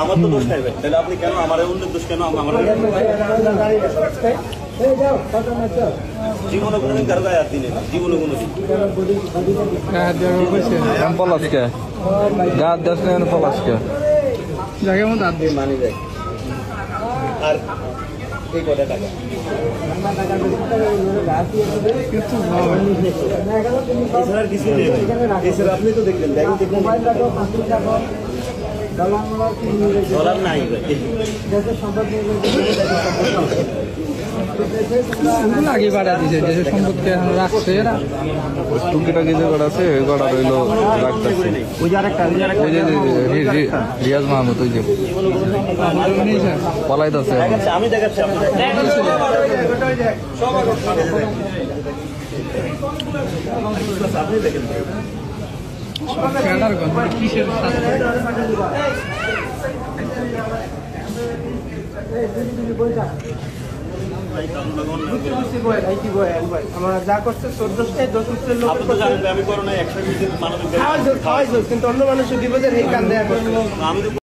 আমার তো দোষ নাই ভাই, তাহলে আপনি কেন আমার অন্যের দোষ কেন আমার জীবনে কোনোদিন কারো গায়ে হাত দিনে জীবনে কোনোদিন পলাশকে গা দেশ পলাশকে জায়গার মধ্যে হাত দিয়ে মানি যায় আর এই কটা টাকা এছাড়া আর কিছু নেই। এছাড়া আপনি তো দেখলেন ব্যাংক দেখলেন ডলার নাই আগে বাড়া দিছে দেশের সম্পদকে এখন রাখছে এরা টুকিটাকি যে কটা আছে ওই কটা রইলো রাখতেছে রিয়াজ মাহমুদ ওই যে পলাইতেছে আমি দেখাচ্ছি আপনি দেখেন কিসের আমরা যা করছে 14টায় 10 লোক আমি করোনা 120 মানুষ খাওয়াইছো কিন্তু অন্য মানুষের বিপদের এই কান দেয়া করছে।